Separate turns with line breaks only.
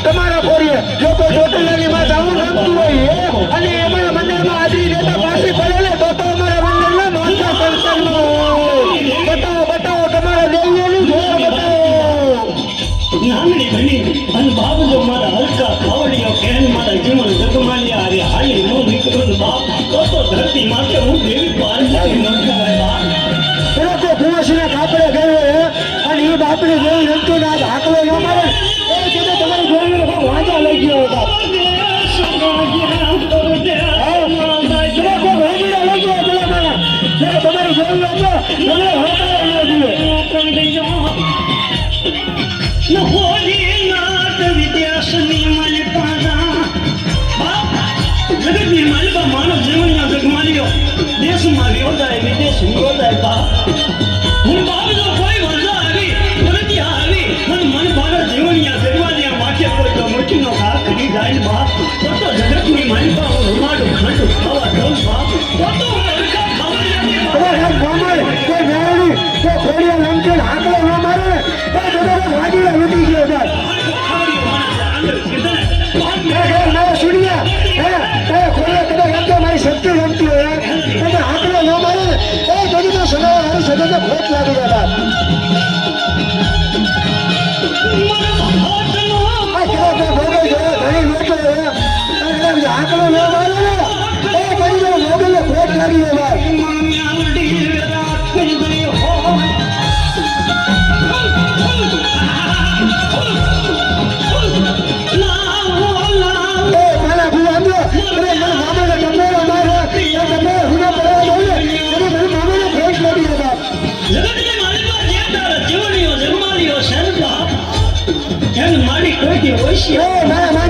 તમારા કોરીએ જો કોઈ ચોટીલાની માં જાવું રમતું હોય અને અમારા મંદિરમાં હાજરી દેતા પાછી પડે તો અમારા મંદિરના મોટા સંસ્થાનમાં બતાવો બતાવો તમારા દેવીઓની જોર બતાવો.
નામની ઘણી અને બાબલો મારા હલકા ખાવડીઓ કેન મારા જીવન જગમાલિયા અરે હાલી નો નીકળું બાપ તો ધરતી માટે હું દેવી પાર્વતી ન કહેવાય બાપ.
પેલો તો કુવાસીના કાપડે ગયો અને એ બાપને જોઈ રમતો ના હાકલો ન મારે એ કીધું તમારી જોઈને વાંચા લઈ ગયો હતા. તમારી જોઈ
જગતની માલિકા માનવ જીવનના જગમાલ્યો દેશમાં વિરોધાય વિદેશ વિરોધાય બાપ હું બાપ જો કોઈ વરસા આવી મને ત્યાં આવી મને મન ભાવે જીવનના જગમાલ્યા માથે કોઈ તો મુઠ્ઠીનો ઘા કરી જાય બાપ તો જગતની માલિકા હું રૂમાડું ખાંડું ખાવા દઉં બાપ તો હું અડકા ખાવડિયાની
અરે સાહેબ ભોમાય કે મેળવી કે ખોડિયા લંકેલ હાકલો ન મારે ને એ બધા વાડીએ લૂટી ગયો સાહેબ મારા સુનિયા ખોડિયા કદાચ એમ તો મારી શક્તિ રમતી હોય તમે હાકલો ન મારે ને એ બધી તો સદા મારી સદા ખોટ લાગી જાય સાહેબ હાકલો ન મારે ને એ બધી તો મોગલને ખોટ લાગી જાય સાહેબ
મારી કોઈ હોય છે